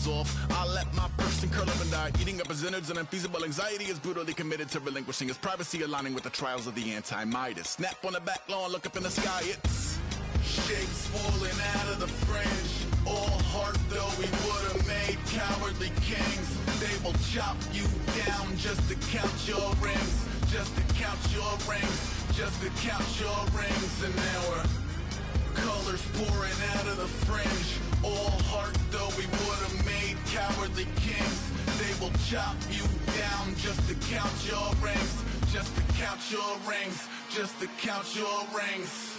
is off. I let my person curl up and die, eating up his innards. And unfeasible anxiety is brutally committed to relinquishing his privacy, aligning with the trials of the anti-Midas. Snap on the back lawn, look up in the sky, it's shapes falling out of the fringe. All heart though we would've made cowardly kings. They will chop you down just to count your rings. Just to count your rings. Just to count your rings. And now we're colors pouring out of the fringe. All heart though we would've made cowardly kings. They will chop you down just to count your rings. Just to count your rings. Just to count your rings.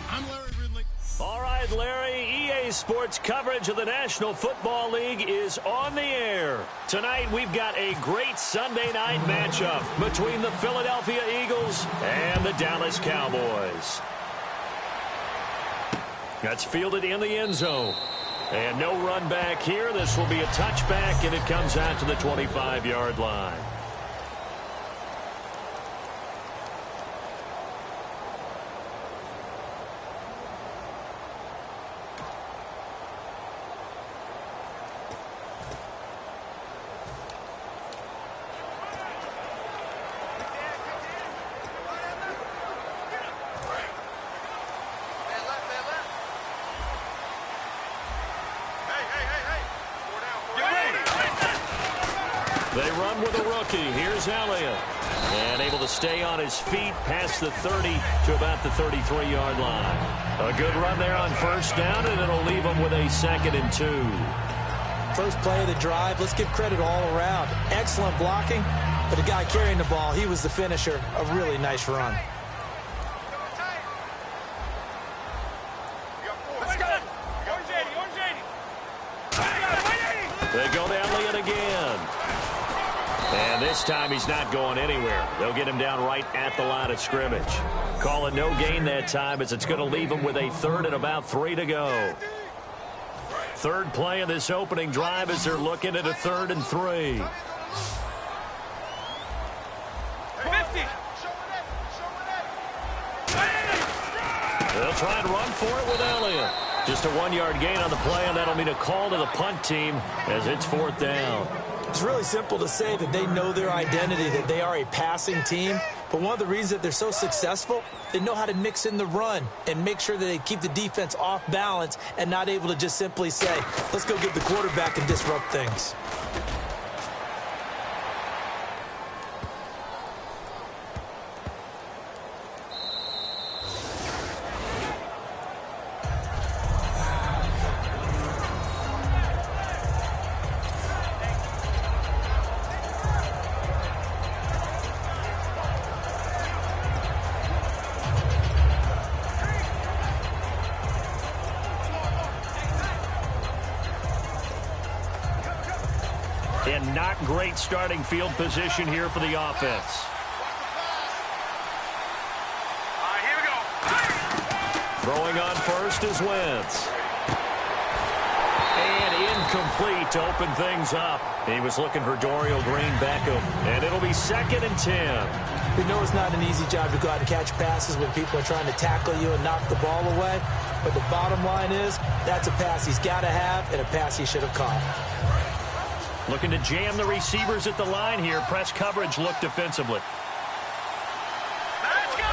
I'm Larry Ridley. All right, Larry, EA Sports coverage of the National Football League is on the air. Tonight, we've got a great Sunday night matchup between the Philadelphia Eagles and the Dallas Cowboys. That's fielded in the end zone. And no run back here. This will be a touchback, and it comes out to the 25-yard line. They run with a rookie. Here's Elliott. And able to stay on his feet past the 30 to about the 33-yard line. A good run there on first down, and it'll leave him with a 2nd and 2. First play of the drive. Let's give credit all around. Excellent blocking, but the guy carrying the ball, he was the finisher. A really nice run. They go to Elliott again. And this time he's not going anywhere. They'll get him down right at the line of scrimmage. Call it no gain that time as it's going to leave him with a 3rd and about 3 to go. Third play of this opening drive as they're looking at a 3rd and 3. They'll try and run for it with Elliott. Just a 1-yard gain on the play, and that'll mean a call to the punt team as it's 4th down. It's really simple to say that they know their identity, that they are a passing team. But one of the reasons that they're so successful, they know how to mix in the run and make sure that they keep the defense off balance and not able to just simply say, let's go get the quarterback and disrupt things. And not great starting field position here for the offense. Here we go. Throwing on first is Wentz. And incomplete to open things up. He was looking for Dorial Green Beckham. And it'll be 2nd and 10. We know it's not an easy job to go out and catch passes when people are trying to tackle you and knock the ball away. But the bottom line is, that's a pass he's got to have and a pass he should have caught. Looking to jam the receivers at the line here. Press coverage look defensively. Let's go.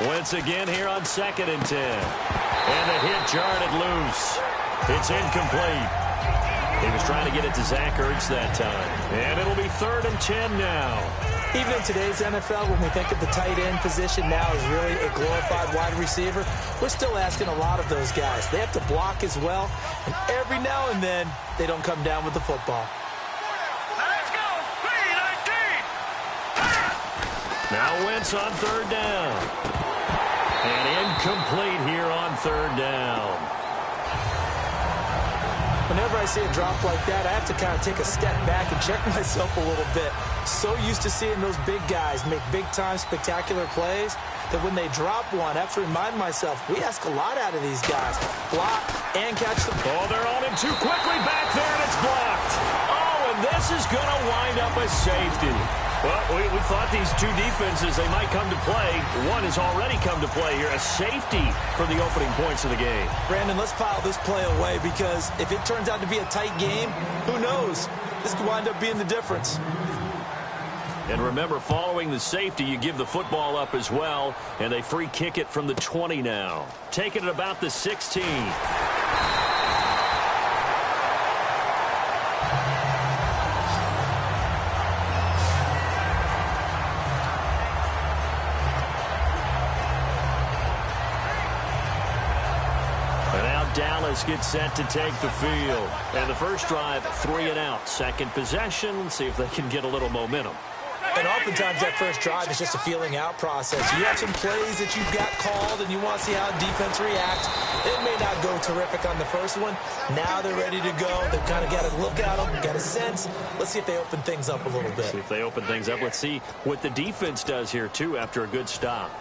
Over. Wentz again here on 2nd and 10. And the hit jarred it loose. It's incomplete. He was trying to get it to Zach Ertz that time. And it'll be 3rd and 10 now. Even in today's NFL, when we think of the tight end position now as really a glorified wide receiver, we're still asking a lot of those guys. They have to block as well, and every now and then, they don't come down with the football. Let's go. 3-19. Now Wentz on 3rd down. And complete here on third down. Whenever I see a drop like that, I have to kind of take a step back and check myself a little bit. So used to seeing those big guys make big-time spectacular plays that when they drop one, I have to remind myself, we ask a lot out of these guys. Block and catch the ball. Oh, they're on him too quickly back there, and it's blocked. Oh, and this is going to wind up a safety. Well, we thought these two defenses, they might come to play. One has already come to play here, a safety for the opening points of the game. Brandon, let's file this play away because if it turns out to be a tight game, who knows? This could wind up being the difference. And remember, following the safety, you give the football up as well, and they free kick it from the 20 now. Taking it about the 16. Dallas gets set to take the field. And the first drive, 3 and out. Second possession, see if they can get a little momentum. And oftentimes that first drive is just a feeling out process. You have some plays that you've got called and you want to see how defense reacts. It may not go terrific on the first one. Now they're ready to go. They've kind of got to look at them, got a sense. Let's see if they open things up a little bit. See if they open things up. Let's see what the defense does here, too, after a good stop.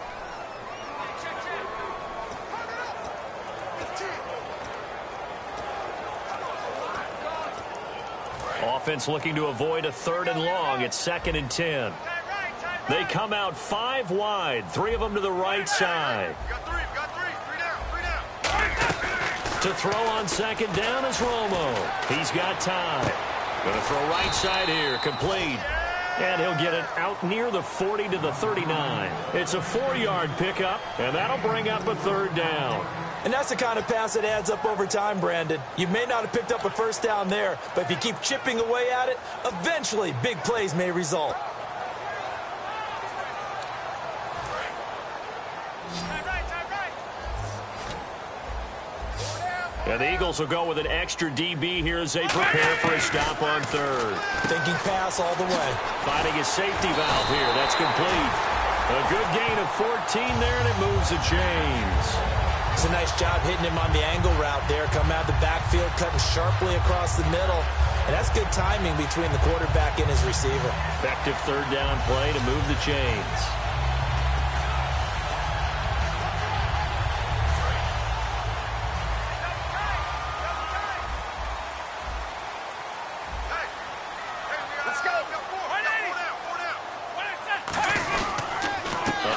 Offense looking to avoid a 3rd and long. It's 2nd and 10. They come out 5 wide. 3 of them to the right side. To throw on 2nd down is Romo. He's got time. Going to throw right side here. Complete. And he'll get it out near the 40 to the 39. It's a 4-yard pickup, and that'll bring up a 3rd down. And that's the kind of pass that adds up over time, Brandon. You may not have picked up a first down there, but if you keep chipping away at it, eventually big plays may result. And the Eagles will go with an extra DB here as they prepare for a stop on 3rd. Thinking pass all the way. Finding a safety valve here. That's complete. A good gain of 14 there, and it moves the chains. It's a nice job hitting him on the angle route there. Come out of the backfield, cutting sharply across the middle. And that's good timing between the quarterback and his receiver. Effective 3rd down play to move the chains.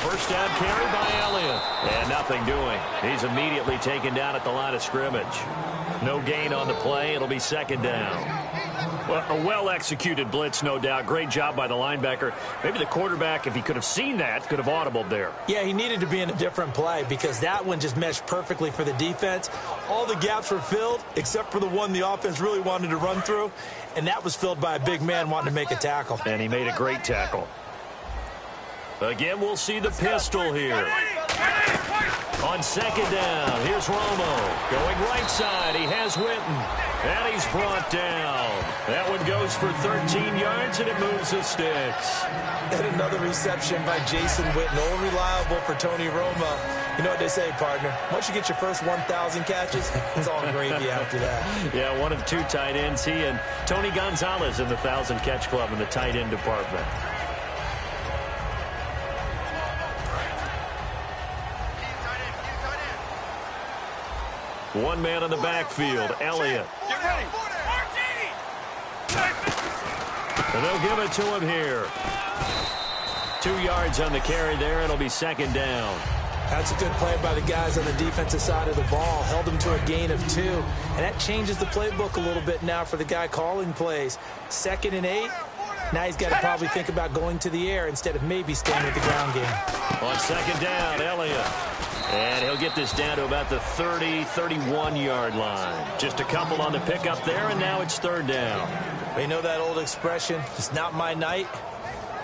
First down carry by Elliott. And nothing doing. He's immediately taken down at the line of scrimmage. No gain on the play. It'll be 2nd down. Well, a well-executed blitz, no doubt. Great job by the linebacker. Maybe the quarterback, if he could have seen that, could have audibled there. Yeah, he needed to be in a different play because that one just meshed perfectly for the defense. All the gaps were filled except for the one the offense really wanted to run through, and that was filled by a big man wanting to make a tackle. And he made a great tackle. Again, we'll see the pistol here. On 2nd down, here's Romo. Going right side, he has Witten. And he's brought down. That one goes for 13 yards, and it moves the sticks. And another reception by Jason Witten. All reliable for Tony Romo. You know what they say, partner. Once you get your first 1,000 catches, it's all gravy after that. Yeah, one of 2 tight ends. He and Tony Gonzalez in the 1,000-catch club in the tight end department. One man in the backfield, Elliott. Get ready. And they'll give it to him here. 2 yards on the carry there. It'll be 2nd down. That's a good play by the guys on the defensive side of the ball. Held them to a gain of 2. And that changes the playbook a little bit now for the guy calling plays. 2nd and 8. Now he's got to probably think about going to the air instead of maybe staying with the ground game. On 2nd down, Elliott. And he'll get this down to about the 30, 31-yard line. Just a couple on the pickup there, and now it's 3rd down. Well, you know that old expression, it's not my night?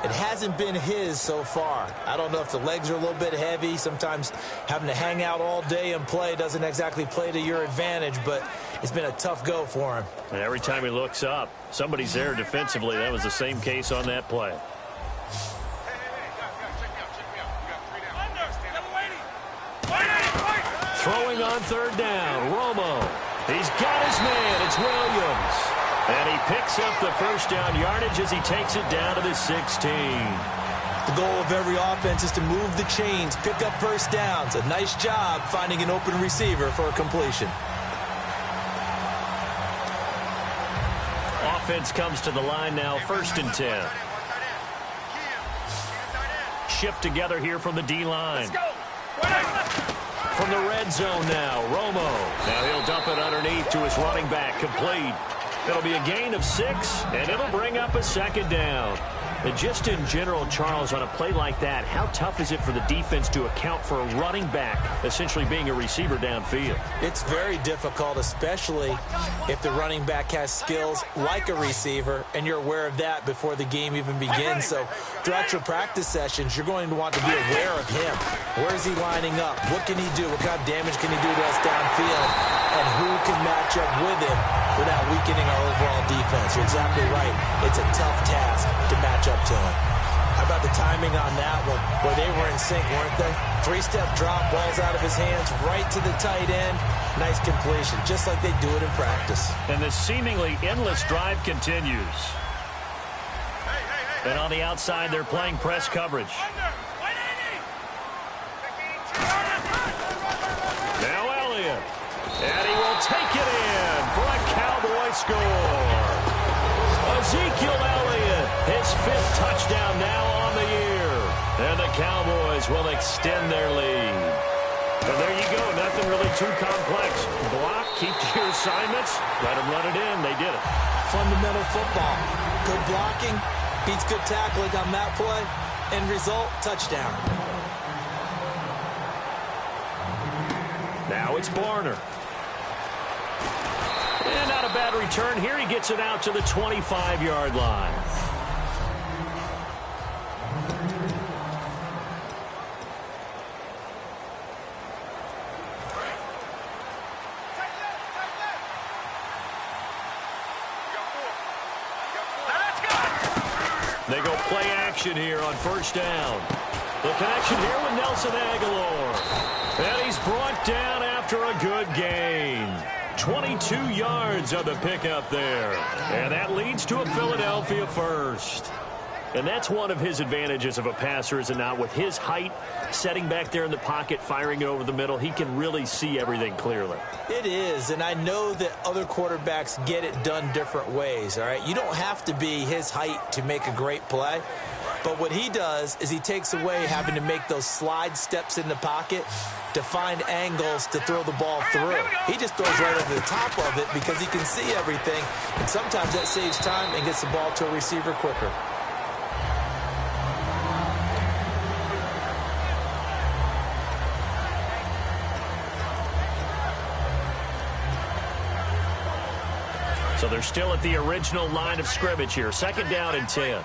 It hasn't been his so far. I don't know if the legs are a little bit heavy. Sometimes having to hang out all day and play doesn't exactly play to your advantage, but it's been a tough go for him. And every time he looks up, somebody's there defensively. That was the same case on that play. on third down. Romo. He's got his man. It's Williams. And he picks up the first down yardage as he takes it down to the 16. The goal of every offense is to move the chains, pick up first downs. A nice job finding an open receiver for a completion. Offense comes to the line now, 1st and 10. Shift together here from the D-line. From the red zone now, Romo. Now he'll dump it underneath to his running back, complete. It'll be a gain of 6, and it'll bring up a 2nd down. And just in general, Charles, on a play like that, how tough is it for the defense to account for a running back essentially being a receiver downfield? It's very difficult, especially if the running back has skills like a receiver, and you're aware of that before the game even begins. So throughout your practice sessions, you're going to want to be aware of him. Where is he lining up? What can he do? What kind of damage can he do to us downfield? And who can match up with him without weakening our overall defense? You're exactly right. It's a tough task to match up to him. How about the timing on that one, where they were in sync, weren't they? 3-step drop, balls out of his hands, right to the tight end. Nice completion, just like they do it in practice. And the seemingly endless drive continues. And on the outside, they're playing press coverage. Now Elliott. And he will take it in for a Cowboy score. Ezekiel Elliott, his 5th touchdown now on the year. And the Cowboys will extend their lead. And there you go, nothing really too complex. Block, keep to your assignments, let them run it in. They did it. Fundamental football. Good blocking, beats good tackling on that play. End result, touchdown. Now it's Barner. And not a bad return here. He gets it out to the 25-yard line. They go play action here on 1st down. The connection here with Nelson Aguilar. And he's brought down after a good gain. 22 yards on the pickup there. And that leads to a Philadelphia first. And that's one of his advantages of a passer, is it not? With his height, setting back there in the pocket, firing over the middle, he can really see everything clearly. It is, and I know that other quarterbacks get it done different ways, all right? You don't have to be his height to make a great play. But what he does is he takes away having to make those slide steps in the pocket to find angles to throw the ball through. He just throws right over the top of it because he can see everything, and sometimes that saves time and gets the ball to a receiver quicker. So they're still at the original line of scrimmage here. 2nd down and 10.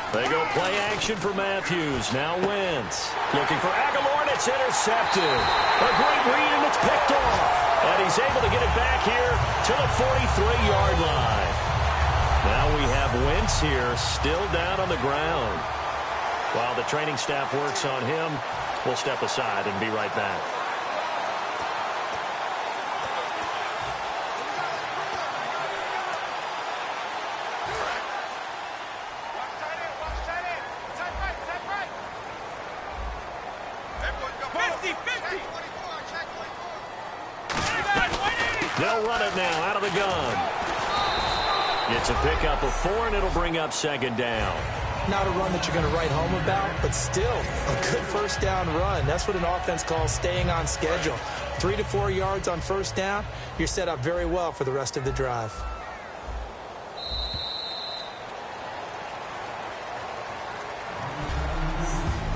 They go play action for Matthews. Now Wentz. Looking for Aguilar, and it's intercepted. A great read, and it's picked off. And he's able to get it back here to the 43-yard line. Now we have Wentz here, still down on the ground. While the training staff works on him, we'll step aside and be right back. They'll run it now out of the gun. It's a pickup of 4, and it'll bring up 2nd down. Not a run that you're going to write home about, but still a good 1st down run. That's what an offense calls staying on schedule. 3 to 4 yards on 1st down, you're set up very well for the rest of the drive.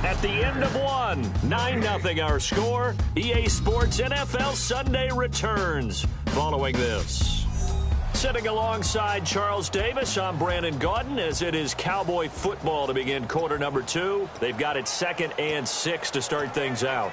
At the end of one, 9-0 our score. EA Sports NFL Sunday returns following this. Sitting alongside Charles Davis, I'm Brandon Gaudin, as it is Cowboy football to begin quarter number 2. They've got it 2nd and 6 to start things out.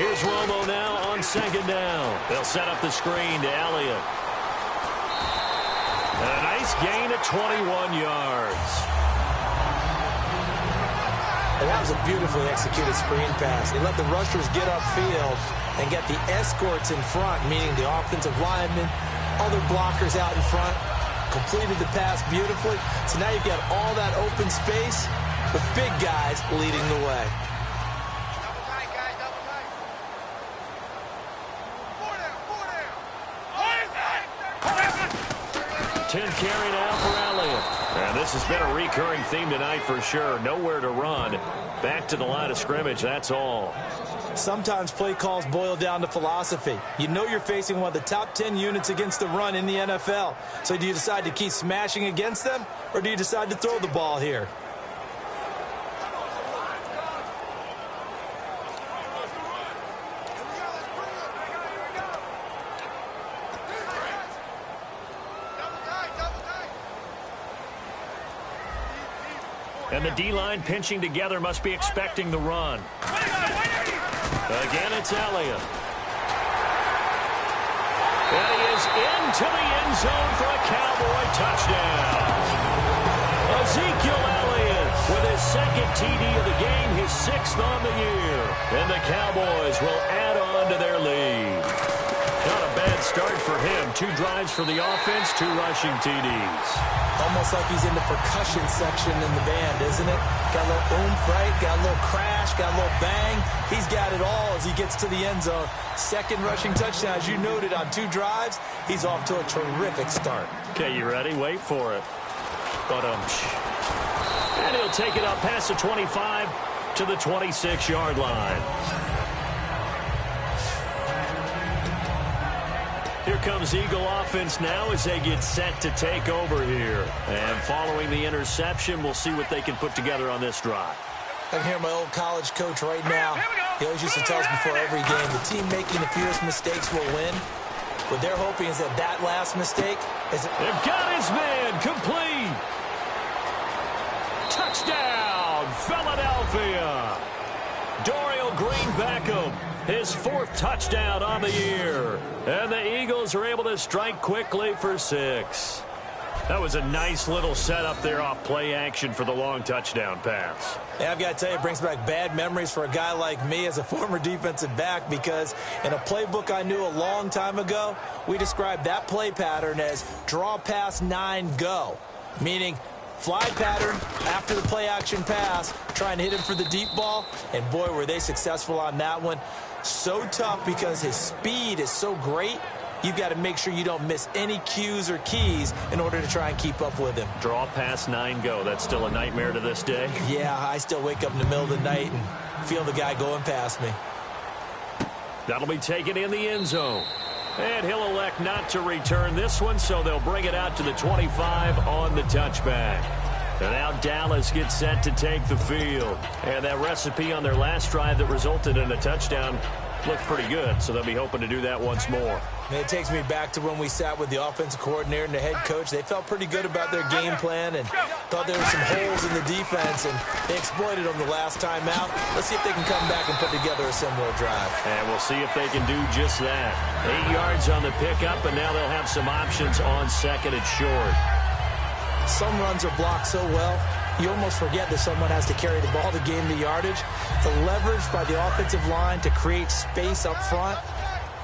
Here's Romo now on second down. They'll set up the screen to Elliott. And a nice gain of 21 yards. And that was a beautifully executed screen pass. They let the rushers get upfield and get the escorts in front, meaning the offensive linemen, other blockers out in front, completed the pass beautifully. So now you've got all that open space with big guys leading the way. 10 carry now for Elliott. And this has been a recurring theme tonight for sure. Nowhere to run. Back to the line of scrimmage, that's all. Sometimes play calls boil down to philosophy. You know you're facing one of the top 10 units against the run in the NFL. So do you decide to keep smashing against them, or do you decide to throw the ball here? And the D-line pinching together must be expecting the run. Again, it's Elliott. And he is into the end zone for a Cowboy touchdown. Ezekiel Elliott with his second TD of the game, his 6th on the year. And the Cowboys will add on to their lead. Not a bad start for him. 2 drives for the offense, 2 rushing TDs. Almost like he's in the percussion section in the band, isn't it? Got a little oomph, right? Got a little crash, got a little bang. He's got it all as he gets to the end zone. Second rushing touchdown, as you noted, on 2 drives. He's off to a terrific start. Okay, you ready? Wait for it. And he'll take it up past the 25 to the 26-yard line. Here comes Eagle offense now as they get set to take over here. And following the interception, we'll see what they can put together on this drive. I can hear my old college coach right now. He always used to tell us before every game, the team making the fewest mistakes will win. What they're hoping is that last mistake is... They've got his man complete. Touchdown, Philadelphia. Dorial Green-Beckham, his 4th touchdown on the year. And the Eagles are able to strike quickly for 6. That was a nice little setup there off play action for the long touchdown pass. Yeah, I've got to tell you, it brings back bad memories for a guy like me as a former defensive back, because in a playbook I knew a long time ago, we described that play pattern as draw pass 9 go, meaning fly pattern after the play action pass, trying to hit him for the deep ball, and boy, were they successful on that one. So tough because his speed is so great. You've got to make sure you don't miss any cues or keys in order to try and keep up with him. Draw pass 9 go. That's still a nightmare to this day. Yeah, I still wake up in the middle of the night and feel the guy going past me. That'll be taken in the end zone. And he'll elect not to return this one, so they'll bring it out to the 25 on the touchback. And now Dallas gets set to take the field. And that recipe on their last drive that resulted in a touchdown looked pretty good, so they'll be hoping to do that once more. And it takes me back to when we sat with the offensive coordinator and the head coach. They felt pretty good about their game plan and thought there were some holes in the defense, and they exploited them the last time out. Let's see if they can come back and put together a similar drive. And we'll see if they can do just that. 8 yards on the pickup, and now they'll have some options on second and short. Some runs are blocked so well, you almost forget that someone has to carry the ball to gain the yardage. The leverage by the offensive line to create space up front,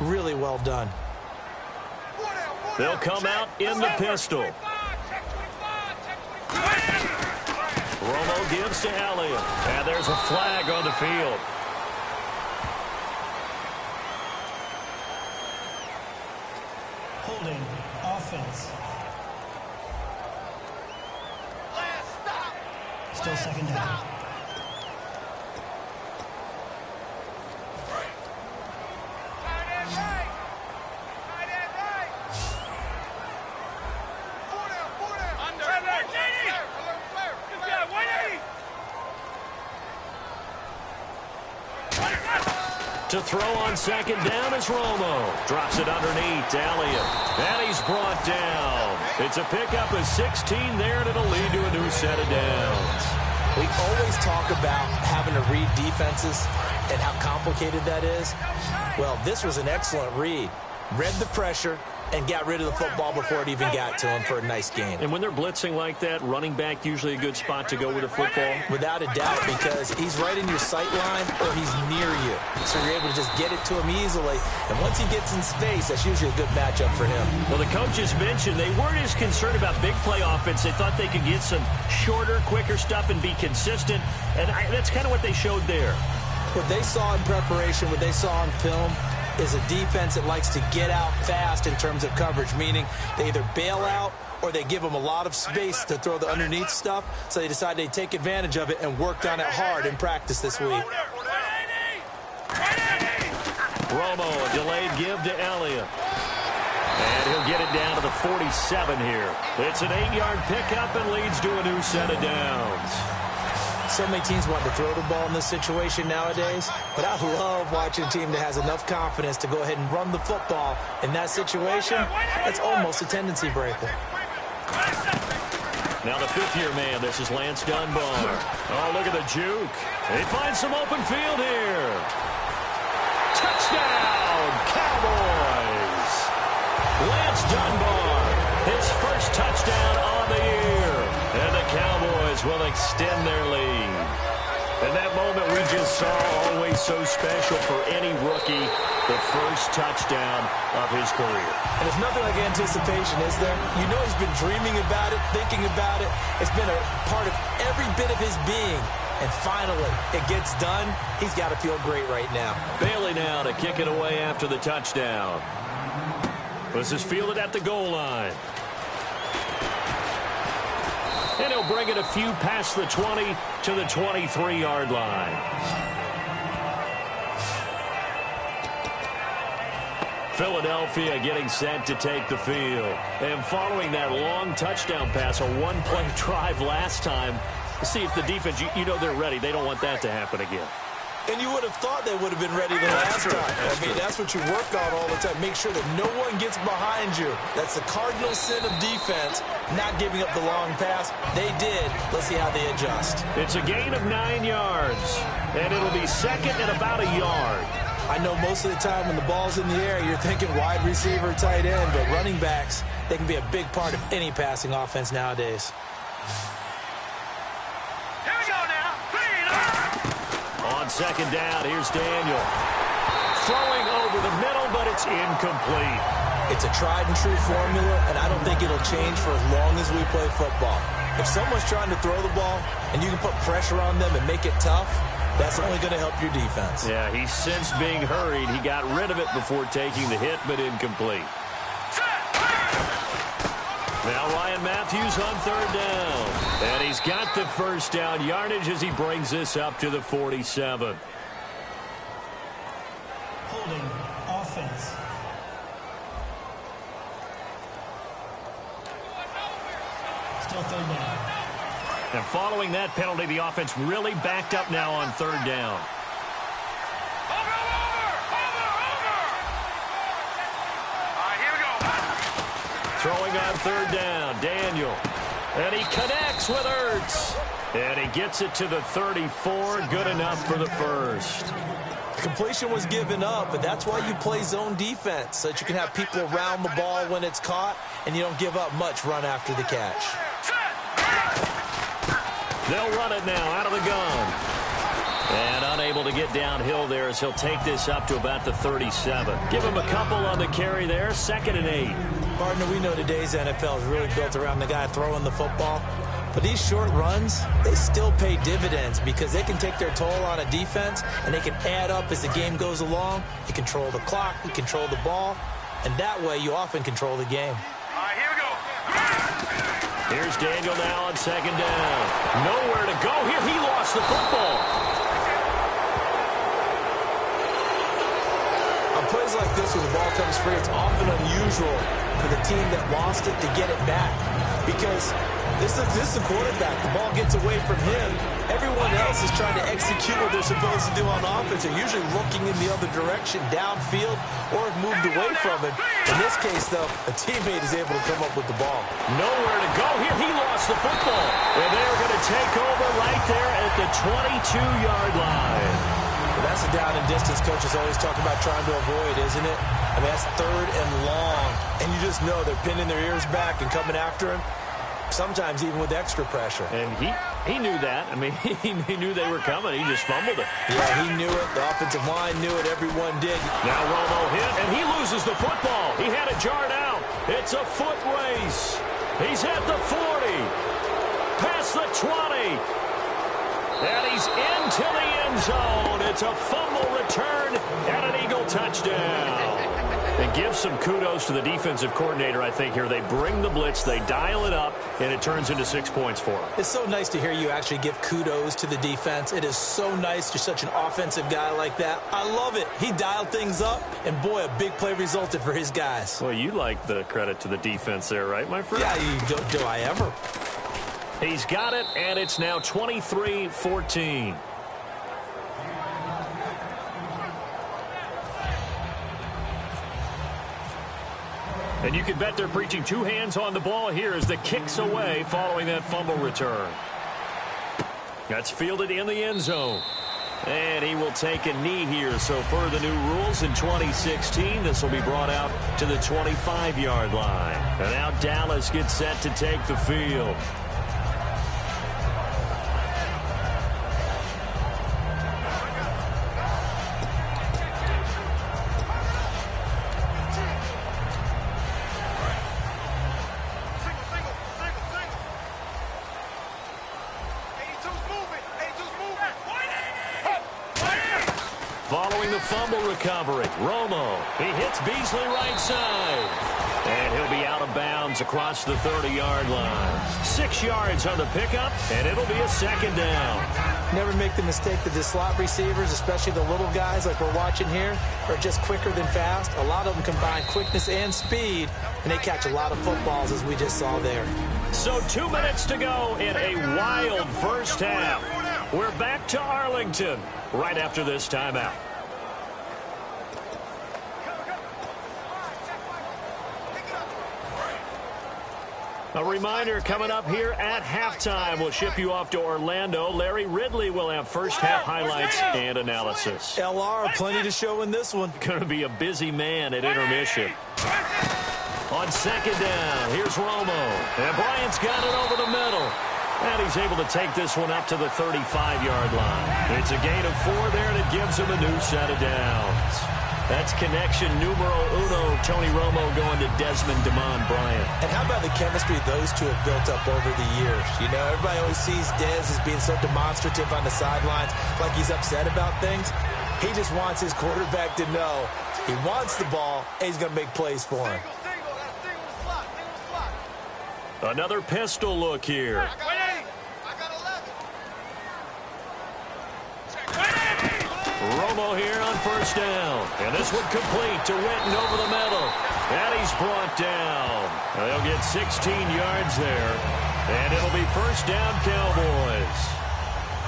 really well done. They'll come out in the pistol. Romo gives to Elliott. And there's a flag on the field. Holding offense. Still second down. To throw on second down is Romo. Drops it underneath to Elliott. And he's brought down. It's a pickup of 16 there, and it'll lead to a new set of downs. We always talk about having to read defenses. and how complicated that is? Well, this was an excellent read. Read the pressure and got rid of the football before it even got to him for a nice gain. And when they're blitzing like that, running back usually a good spot to go with the football? Without a doubt, because he's right in your sight line or he's near you. So you're able to just get it to him easily. And once he gets in space, that's usually a good matchup for him. Well, the coaches mentioned they weren't as concerned about big play offense. They thought they could get some shorter, quicker stuff and be consistent. And that's kind of what they showed there. What they saw in preparation, what they saw on film, is a defense that likes to get out fast in terms of coverage, meaning they either bail out or they give them a lot of space to throw the underneath stuff, so they decide they take advantage of it and worked on it hard in practice this week. Romo, a delayed give to Elliott. And he'll get it down to the 47 here. It's an 8-yard pickup and leads to a new set of downs. So many teams want to throw the ball in this situation nowadays, but I love watching a team that has enough confidence to go ahead and run the football. In that situation, it's almost a tendency breaker. Now the fifth-year man, this is Lance Dunbar. Oh, look at the juke. He finds some open field here. Touchdown, Cowboys. Lance Dunbar, his first touchdown on the year. And the Cowboys will extend their lead. And that moment we just saw, always so special for any rookie, the first touchdown of his career. And it's nothing like anticipation, is there? You know he's been dreaming about it, thinking about it. It's been a part of every bit of his being. And finally, it gets done. He's got to feel great right now. Bailey now to kick it away after the touchdown. This is fielded at the goal line. And he'll bring it a few past the 20 to the 23-yard line. Philadelphia getting set to take the field. And following that long touchdown pass, a one-play drive last time, see if the defense, you know they're ready. They don't want that to happen again. And you would have thought they would have been ready the last time. I mean, that's what you work on all the time. Make sure that no one gets behind you. That's the cardinal sin of defense, not giving up the long pass. They did. Let's see how they adjust. It's a gain of 9 yards, and it'll be second and about a yard. I know most of the time when the ball's in the air, you're thinking wide receiver, tight end, but running backs, they can be a big part of any passing offense nowadays. On second down, here's Daniel. Throwing over the middle, but it's incomplete. It's a tried-and-true formula, and I don't think it'll change for as long as we play football. If someone's trying to throw the ball and you can put pressure on them and make it tough, that's only going to help your defense. Yeah, he's since being hurried. He got rid of it before taking the hit, but incomplete. Now Ryan Matthews on third down. And he's got the first down yardage as he brings this up to the 47. Holding offense. Still third down. And following that penalty, the offense really backed up now on third down. Throwing on third down, Daniel. And he connects with Ertz. And he gets it to the 34. Good enough for the first. Completion was given up, but that's why you play zone defense, so that you can have people around the ball when it's caught, and you don't give up much run after the catch. They'll run it now out of the gun. And unable to get downhill there as he'll take this up to about the 37. Give him a couple on the carry there, 2nd and 8. Partner, we know today's NFL is really built around the guy throwing the football. But these short runs, they still pay dividends because they can take their toll on a defense and they can add up as the game goes along. You control the clock, you control the ball, and that way you often control the game. All right, here we go. Here's Daniel now on second down. Nowhere to go here. He lost the football. On plays like this where the ball comes free, it's often unusual for the team that lost it to get it back because this is the quarterback. The ball gets away from him. Everyone else is trying to execute what they're supposed to do on offense. They're usually looking in the other direction, downfield, or have moved away from it. In this case, though, a teammate is able to come up with the ball. Nowhere to go here. He lost the football. And they're going to take over right there at the 22-yard line. Well, that's the down and distance coaches always talk about trying to avoid, isn't it? I mean, that's 3rd and long, and you just know they're pinning their ears back and coming after him, sometimes even with extra pressure. And he knew that. I mean, he knew they were coming. He just fumbled it. Yeah, he knew it. The offensive line knew it. Everyone did. Now Romo hit, and he loses the football. He had it jarred out. It's a foot race. He's at the 40, past the 20, and he's into the end zone. It's a fumble return and an Eagle touchdown. And give some kudos to the defensive coordinator, I think, here. They bring the blitz, they dial it up, and it turns into 6 points for them. It's so nice to hear you actually give kudos to the defense. It is so nice. You're such an offensive guy like that. I love it. He dialed things up, and boy, a big play resulted for his guys. Well, you like the credit to the defense there, right, my friend? Yeah, do I ever? He's got it, and it's now 23-14. And you can bet they're preaching 2 hands on the ball here as the kick's away following that fumble return. That's fielded in the end zone. And he will take a knee here. So per the new rules in 2016, this will be brought out to the 25-yard line. And now Dallas gets set to take the field. Following the fumble recovery, Romo, he hits Beasley right side. And he'll be out of bounds across the 30-yard line. 6 yards on the pickup, and it'll be a 2nd down. Never make the mistake that the slot receivers, especially the little guys like we're watching here, are just quicker than fast. A lot of them combine quickness and speed, and they catch a lot of footballs, as we just saw there. So 2 minutes to go in a wild first half. We're back to Arlington right after this timeout. A reminder coming up here at halftime. We'll ship you off to Orlando. Larry Ridley will have first half highlights and analysis. LR, plenty to show in this one. Going to be a busy man at intermission. On 2nd down, here's Romo. And Bryant's got it over the middle. And he's able to take this one up to the 35-yard line. It's a gain of 4 there, and it gives him a new set of downs. That's connection numero uno. Tony Romo going to Desmond Damon Bryant. And how about the chemistry those two have built up over the years? You know, everybody always sees Dez as being so demonstrative on the sidelines, like he's upset about things. He just wants his quarterback to know he wants the ball, and he's going to make plays for him. Another pistol look here. Romo here on first down. And this one complete to Witten over the middle. And he's brought down. They'll get 16 yards there. And it'll be first down Cowboys.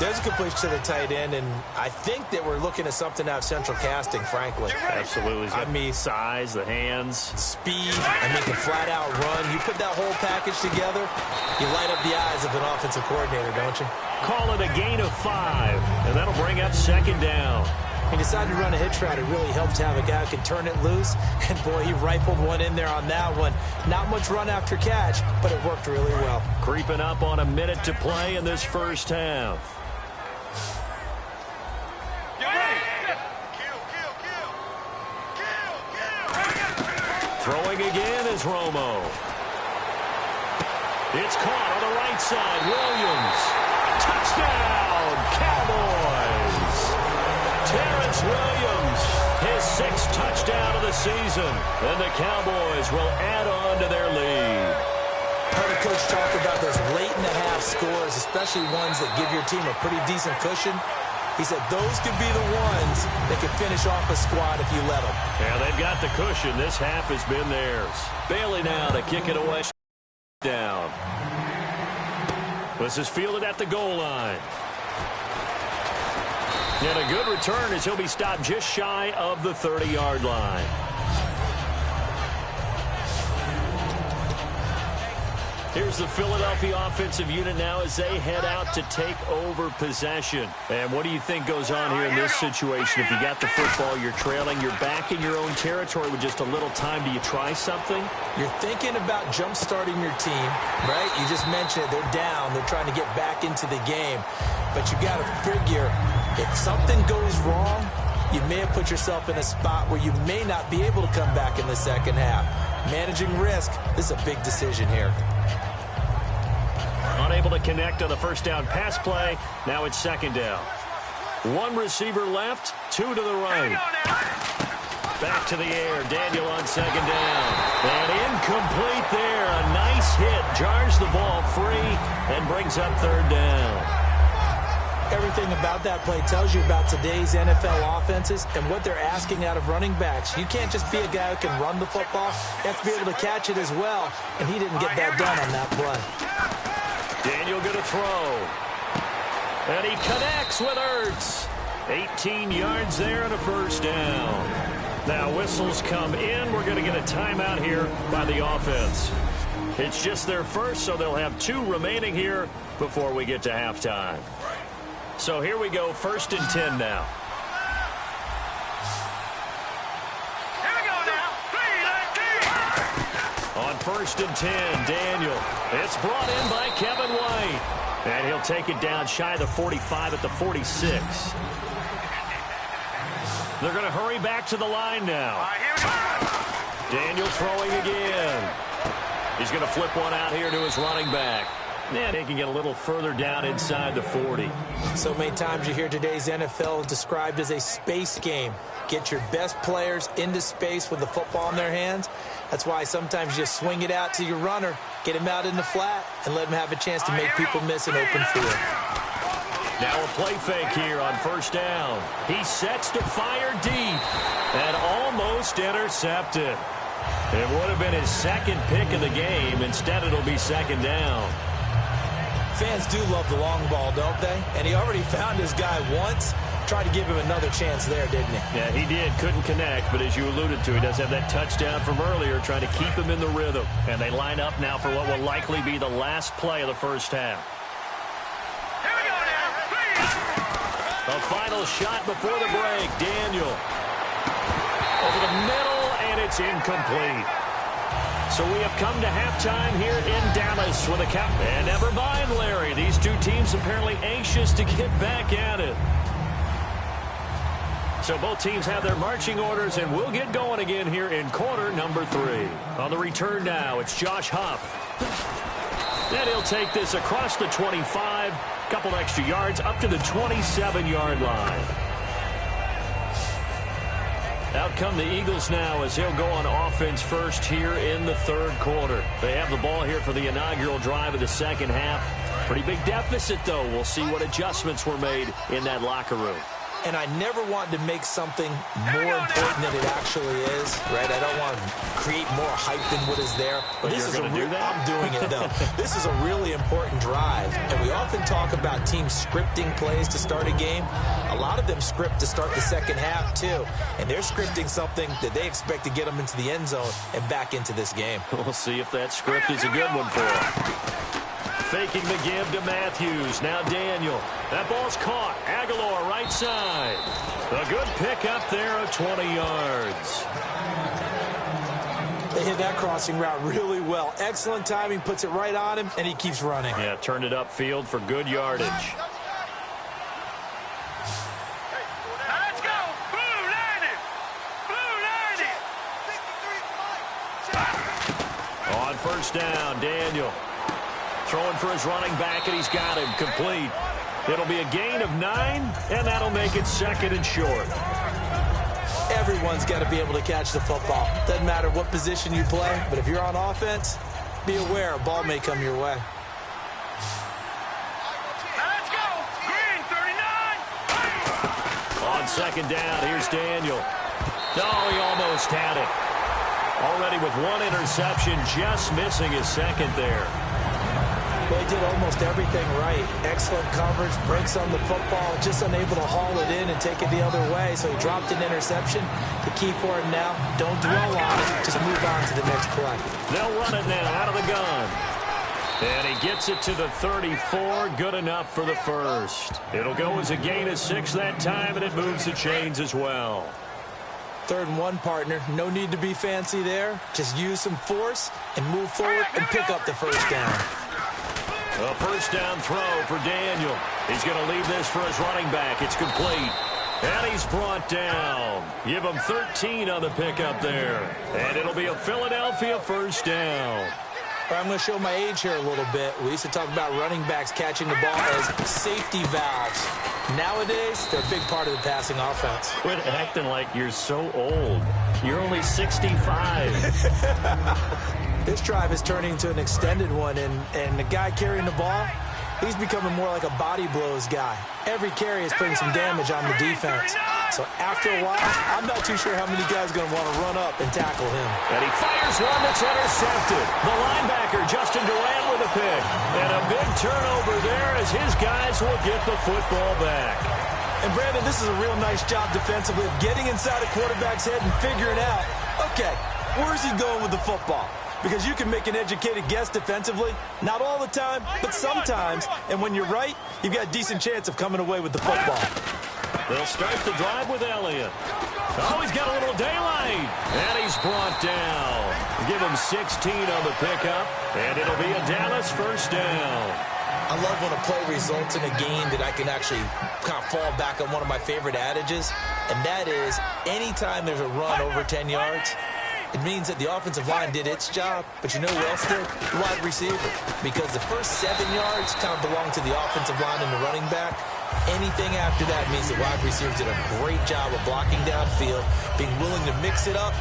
There's a completion to the tight end, and I think that we're looking at something out of central casting, frankly. Absolutely. I mean, size, the hands. Speed, I mean, the flat-out run. You put that whole package together, you light up the eyes of an offensive coordinator, don't you? Call it a gain of 5, and that'll bring up 2nd down. He decided to run a hitch route. It really helps to have a guy who can turn it loose. And, boy, he rifled one in there on that one. Not much run after catch, but it worked really well. Creeping up on a minute to play in this first half. Throwing again is Romo. It's caught on the right side. Williams. Touchdown, Cowboys. Terrence Williams, his 6th touchdown of the season. And the Cowboys will add on to their lead. Heard a coach talk about those late-in-the-half scores, especially ones that give your team a pretty decent cushion. He said those could be the ones that could finish off a squad if you let them. Yeah, they've got the cushion. This half has been theirs. Bailey now to kick it away. Down. This is fielded at the goal line. And a good return as he'll be stopped just shy of the 30-yard line. Here's the Philadelphia offensive unit now as they head out to take over possession. And what do you think goes on here in this situation? If you got the football, you're trailing, you're back in your own territory with just a little time. Do you try something? You're thinking about jump-starting your team, right? You just mentioned it. They're down. They're trying to get back into the game. But you got to figure if something goes wrong, you may have put yourself in a spot where you may not be able to come back in the second half. Managing risk, this is a big decision here. Unable to connect on the first down pass play. Now it's second down. One receiver left, two to the right. Back to the air. Daniel on second down. And incomplete there. A nice hit. Jars the ball free and brings up third down. Everything about that play tells you about today's NFL offenses and what they're asking out of running backs. You can't just be a guy who can run the football. You have to be able to catch it as well. And he didn't get that done on that play. Daniel going to throw. And he connects with Ertz. 18 yards there and a first down. Now whistles come in. We're going to get a timeout here by the offense. It's just their first, so they'll have two remaining here before we get to halftime. So here we go, 1st and 10 now. Here we go now. 3-19. On 1st and 10, Daniel. It's brought in by Kevin White. And he'll take it down shy of the 45 at the 46. They're going to hurry back to the line now. Here we go. Daniel throwing again. He's going to flip one out here to his running back. And he can get a little further down inside the 40. So many times you hear today's NFL described as a space game. Get your best players into space with the football in their hands. That's why sometimes you just swing it out to your runner, get him out in the flat, and let him have a chance to make people miss an open field. Now a play fake here on 1st down. He sets to fire deep and almost intercepted. It would have been his second pick of the game. Instead, it'll be second down. Fans do love the long ball, don't they? And he already found his guy once. Tried to give him another chance there, didn't he? Yeah, he did. Couldn't connect, but as you alluded to, he does have that touchdown from earlier, trying to keep him in the rhythm. And they line up now for what will likely be the last play of the first half. Here we go now. A final shot before the break. Daniel over the middle, and it's incomplete. So we have come to halftime here in Dallas with a count. And never mind, Larry. These two teams apparently anxious to get back at it. So both teams have their marching orders, and we'll get going again here in quarter number 3. On the return now, it's Josh Huff. And he'll take this across the 25, couple extra yards, up to the 27-yard line. Out come the Eagles now as he'll go on offense first here in the third quarter. They have the ball here for the inaugural drive of the second half. Pretty big deficit, though. We'll see what adjustments were made in that locker room. And I never wanted to make something more important than it actually is, right? I don't want to create more hype than what is there. But this is I'm doing it, though. This is a really important drive. And we often talk about teams scripting plays to start a game. A lot of them script to start the second half, too. And they're scripting something that they expect to get them into the end zone and back into this game. We'll see if that script is a good one for them. Faking the give to Matthews. Now Daniel. That ball's caught. Aguilar right side. A good pickup there of 20 yards. They hit that crossing route really well. Excellent timing. Puts it right on him, and he keeps running. Yeah, turned it upfield for good yardage. Let's go. Blue 90. Blue 90. On first down, Daniel. Throwing for his running back, and he's got him complete. It'll be a gain of 9, and that'll make it second and short. Everyone's got to be able to catch the football. Doesn't matter what position you play, but if you're on offense, be aware a ball may come your way. Let's go. Green 39. On second down, here's Daniel. Oh, he almost had it. Already with one interception, just missing his second there. They did almost everything right. Excellent coverage, breaks on the football, just unable to haul it in and take it the other way. So he dropped an interception. The key for him now, don't dwell on it. Just move on to the next play. They'll run it now out of the gun. And he gets it to the 34. Good enough for the first. It'll go as a gain of 6 that time, and it moves the chains as well. 3rd and 1, partner. No need to be fancy there. Just use some force and move forward and pick up the first down. A first down throw for Daniel. He's going to leave this for his running back. It's complete. And he's brought down. Give him 13 on the pickup there. And it'll be a Philadelphia first down. I'm going to show my age here a little bit. We used to talk about running backs catching the ball as safety valves. Nowadays, they're a big part of the passing offense. Quit acting like you're so old. You're only 65. This drive is turning into an extended one, and the guy carrying the ball, he's becoming more like a body blows guy. Every carry is putting some damage on the defense. So after a while, I'm not too sure how many guys are going to want to run up and tackle him. And he fires one that's intercepted. The linebacker, Justin Durant, with a pick. And a big turnover there as his guys will get the football back. And, Brandon, this is a real nice job defensively of getting inside a quarterback's head and figuring out, okay, where's he going with the football? Because you can make an educated guess defensively. Not all the time, but sometimes. And when you're right, you've got a decent chance of coming away with the football. They'll start the drive with Elliott. Oh, he's got a little daylight. And he's brought down. Give him 16 on the pickup. And it'll be a Dallas first down. I love when a play results in a gain that I can actually kind of fall back on one of my favorite adages. And that is, anytime there's a run over 10 yards, it means that the offensive line did its job, but you know who else did? The wide receiver. Because the first 7 yards kind of belong to the offensive line and the running back. Anything after that means the wide receivers did a great job of blocking downfield, being willing to mix it up,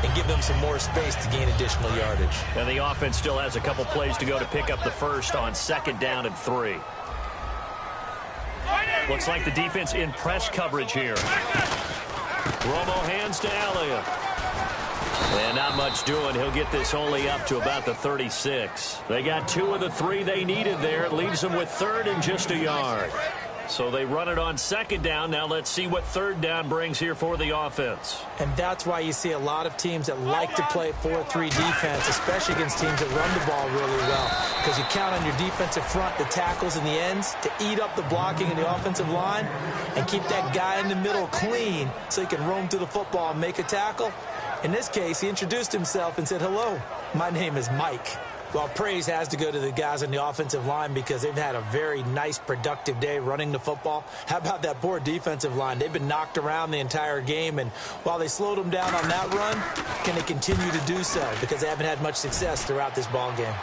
and give them some more space to gain additional yardage. And the offense still has a couple plays to go to pick up the first on 2nd down and 3. Looks like the defense in press coverage here. Romo hands to Elliott. And not much doing. He'll get this only up to about the 36. They got 2 of the 3 they needed there. It leaves them with 3rd and just a yard. So they run it on 2nd down. Now let's see what 3rd down brings here for the offense. And that's why you see a lot of teams that like to play 4-3 defense, especially against teams that run the ball really well. Because you count on your defensive front, the tackles and the ends, to eat up the blocking in the offensive line and keep that guy in the middle clean so he can roam through the football and make a tackle. In this case, he introduced himself and said, "Hello, my name is Mike." Well, praise has to go to the guys on the offensive line because they've had a very nice, productive day running the football. How about that poor defensive line? They've been knocked around the entire game, and while they slowed them down on that run, can they continue to do so? Because they haven't had much success throughout this ball game.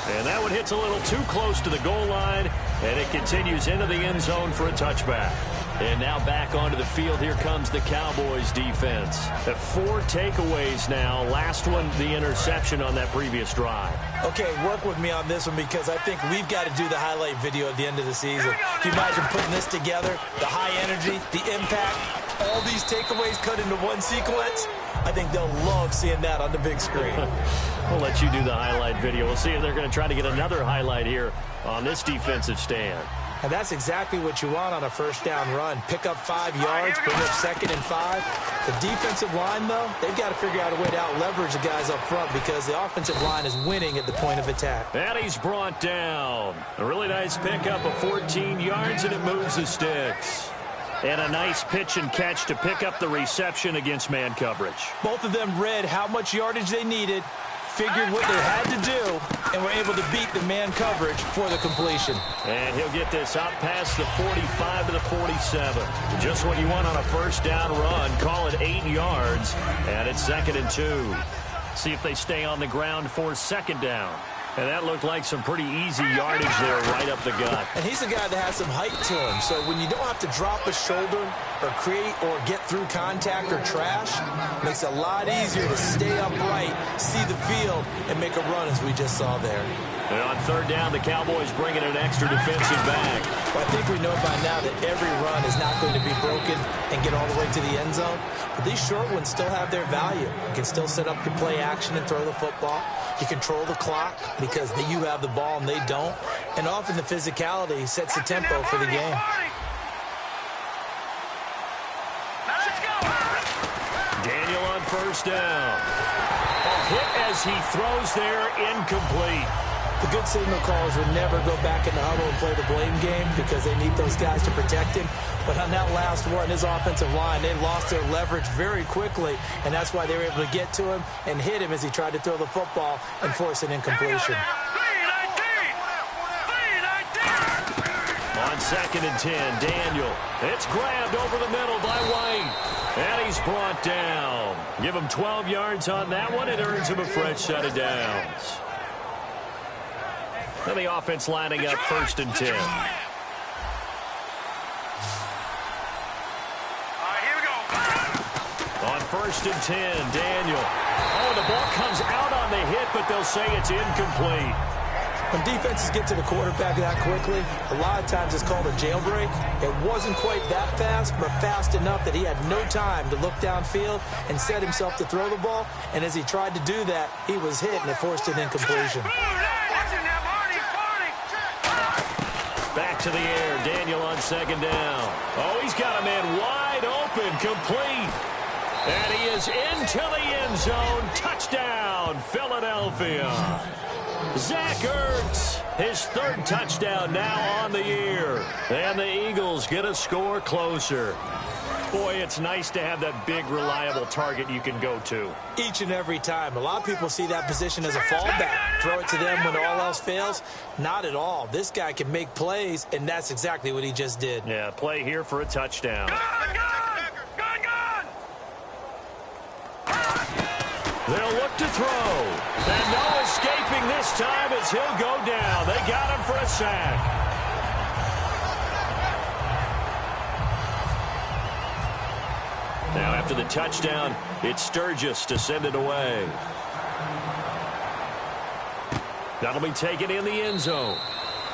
And that one hits a little too close to the goal line, and it continues into the end zone for a touchback. And now back onto the field, here comes the Cowboys defense. 4 takeaways now. Last one, the interception on that previous drive. Okay, work with me on this one because I think we've got to do the highlight video at the end of the season. Can you imagine putting this together? The high energy, the impact, all these takeaways cut into one sequence? I think they'll love seeing that on the big screen. We'll let you do the highlight video. We'll see if they're going to try to get another highlight here on this defensive stand. And that's exactly what you want on a first down run. Pick up 5 yards, bring up 2nd and 5. The defensive line, though, they've got to figure out a way to out-leverage the guys up front because the offensive line is winning at the point of attack. And he's brought down. A really nice pickup of 14 yards, and it moves the sticks. And a nice pitch and catch to pick up the reception against man coverage. Both of them read how much yardage they needed, figured what they had to do, and were able to beat the man coverage for the completion. And he'll get this out past the 45 to the 47. Just what you want on a first down run. Call it 8 yards, and it's 2nd and 2. See if they stay on the ground for 2nd down. And that looked like some pretty easy yardage there right up the gut. And he's a guy that has some height to him. So when you don't have to drop a shoulder or create or get through contact or trash, it makes it a lot easier to stay upright, see the field, and make a run as we just saw there. And on 3rd down, the Cowboys bring in an extra defensive back. Well, I think we know by now that every run is not going to be broken and get all the way to the end zone. But these short ones still have their value. You can still set up your play action and throw the football. You control the clock because you have the ball and they don't. And often the physicality sets the tempo for the game. Daniel on 1st down. Hit as he throws there, incomplete. The good signal callers would never go back in the huddle and play the blame game because they need those guys to protect him. But on that last one, his offensive line, they lost their leverage very quickly, and that's why they were able to get to him and hit him as he tried to throw the football and force an incompletion. On 2nd and 10, Daniel. It's grabbed over the middle by White. And he's brought down. Give him 12 yards on that one. It earns him a fresh set of downs. And the offense lining up 1st and 10. All right, here we go. On 1st and 10, Daniel. Oh, the ball comes out on the hit, but they'll say it's incomplete. When defenses get to the quarterback that quickly, a lot of times it's called a jailbreak. It wasn't quite that fast, but fast enough that he had no time to look downfield and set himself to throw the ball. And as he tried to do that, he was hit, and it forced an incompletion. Back to the air. Daniel on 2nd down. Oh, he's got a man wide open, complete. And he is into the end zone. Touchdown, Philadelphia. Zach Ertz, his 3rd touchdown now on the year. And the Eagles get a score closer. Boy, it's nice to have that big, reliable target you can go to. Each and every time. A lot of people see that position as a fallback. Throw it to them when all else fails. Not at all. This guy can make plays, and that's exactly what he just did. Yeah, play here for a touchdown. They'll look to throw. And no escaping this time as he'll go down. They got him for a sack. Now after the touchdown, it's Sturgis to send it away. That'll be taken in the end zone.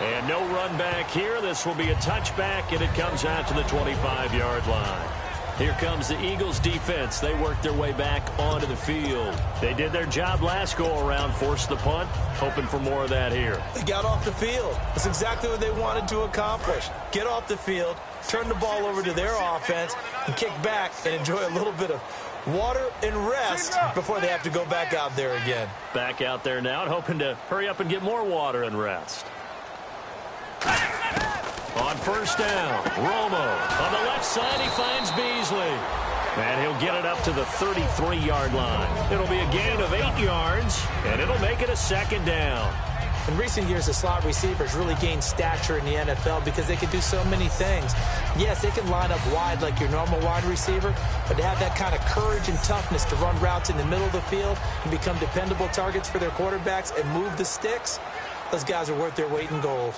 And no run back here. This will be a touchback, and it comes out to the 25-yard line. Here comes the Eagles defense. They worked their way back onto the field. They did their job last go-around, forced the punt, hoping for more of that here. They got off the field. That's exactly what they wanted to accomplish. Get off the field, turn the ball over to their offense, and kick back and enjoy a little bit of water and rest before they have to go back out there again. Back out there now and hoping to hurry up and get more water and rest. On 1st down, Romo. On the left side, he finds Beasley. And he'll get it up to the 33-yard line. It'll be a gain of 8 yards, and it'll make it a 2nd down. In recent years, the slot receivers really gained stature in the NFL because they can do so many things. Yes, they can line up wide like your normal wide receiver, but to have that kind of courage and toughness to run routes in the middle of the field and become dependable targets for their quarterbacks and move the sticks, those guys are worth their weight in gold.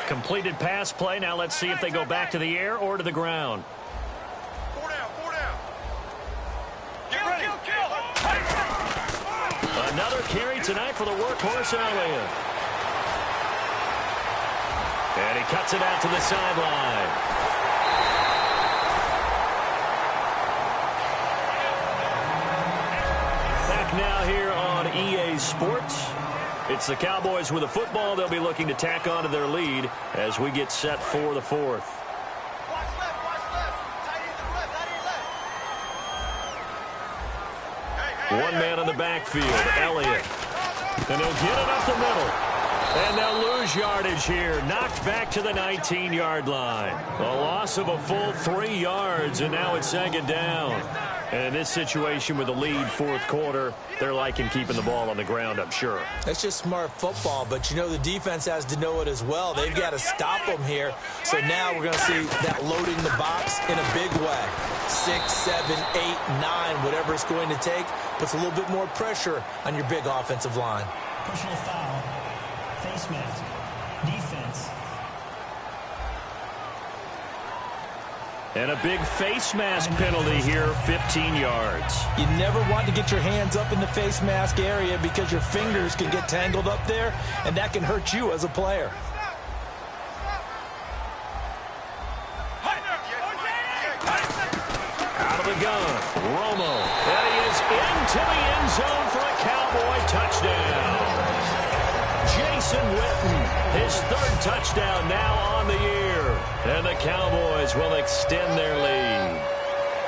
Completed pass play. Now let's see if they go back to the air or to the ground. 4 down, 4 down. Get ready. Kill. Another carry tonight for the workhorse Elliott. And he cuts it out to the sideline. Back now here on EA Sports. It's the Cowboys with a football. They'll be looking to tack on to their lead as we get set for the 4th. One man on the backfield, Elliott. And he'll get it up the middle. And they'll lose yardage here. Knocked back to the 19-yard line. A loss of a full 3 yards, and now it's 2nd down. And in this situation with a lead 4th quarter, they're liking keeping the ball on the ground, I'm sure. That's just smart football, but you know the defense has to know it as well. They've got to stop them here. So now we're going to see that loading the box in a big way. 6, 7, 8, 9, whatever it's going to take, puts a little bit more pressure on your big offensive line. Personal foul. Face mask. Defense. And a big face mask penalty here, 15 yards. You never want to get your hands up in the face mask area because your fingers can get tangled up there, and that can hurt you as a player. Out of the gun, Romo. And he is into the end zone for a Cowboy touchdown. Jason Witten, his third touchdown now on the year. And the Cowboys will extend their lead.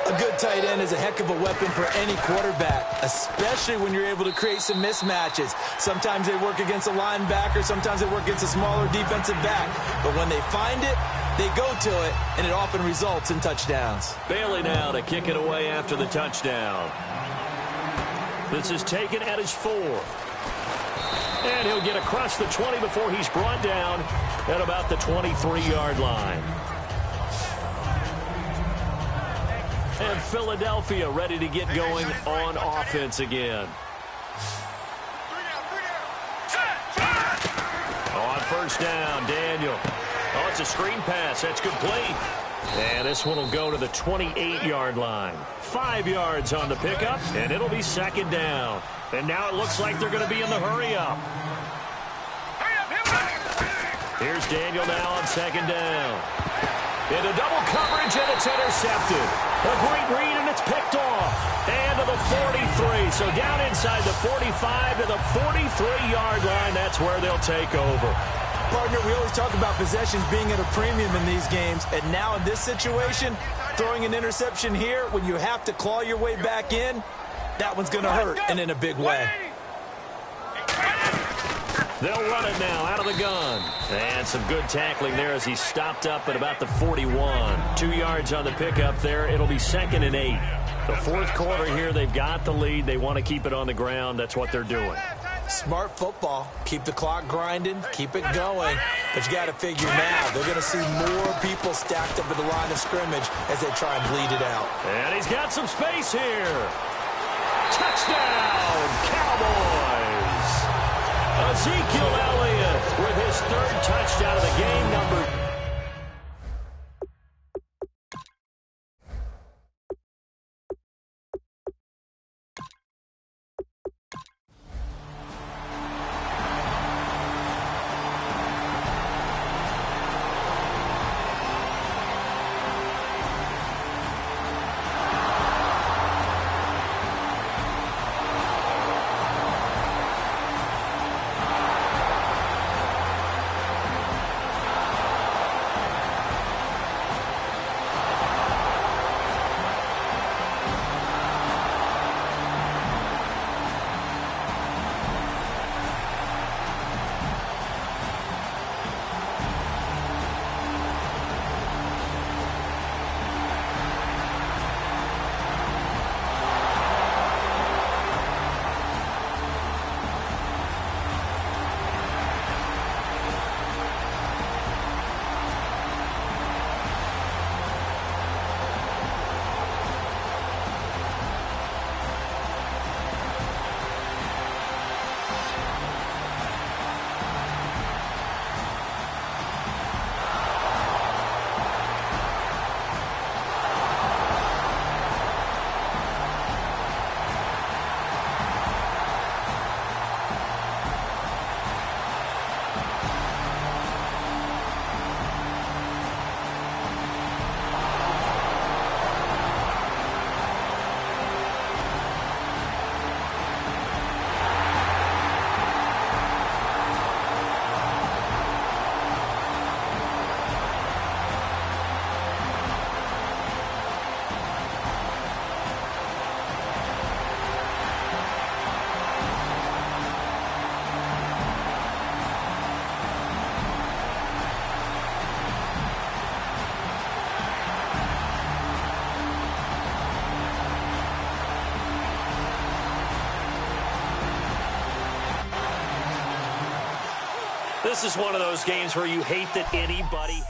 A good tight end is a heck of a weapon for any quarterback, especially when you're able to create some mismatches. Sometimes they work against a linebacker, sometimes they work against a smaller defensive back. But when they find it, they go to it, and it often results in touchdowns. Bailey now to kick it away after the touchdown. This is taken at his 4. And he'll get across the 20 before he's brought down at about the 23-yard line. And Philadelphia ready to get going on offense again. On first down, Daniel. Oh, it's a screen pass. That's complete. And this one will go to the 28-yard line. 5 yards on the pickup, and it'll be second down. And now it looks like they're going to be in the hurry-up. Here's Daniel now on second down. Into double coverage, and it's intercepted. A great read, and it's picked off. And to the 43. So down inside the 45 to the 43-yard line. That's where they'll take over. Partner, we always talk about possessions being at a premium in these games. And now in this situation, throwing an interception here when you have to claw your way back in, that one's going to hurt, and in a big way. They'll run it now out of the gun. And some good tackling there as he stopped up at about the 41. 2 yards on the pickup there. It'll be 2nd and 8. The fourth quarter here, they've got the lead. They want to keep it on the ground. That's what they're doing. Smart football. Keep the clock grinding. Keep it going. But you got to figure now, they're going to see more people stacked up at the line of scrimmage as they try and bleed it out. And he's got some space here. Touchdown, Cowboys. Ezekiel Elliott with his 3rd touchdown of the game, number 2. This is one of those games where you hate that anybody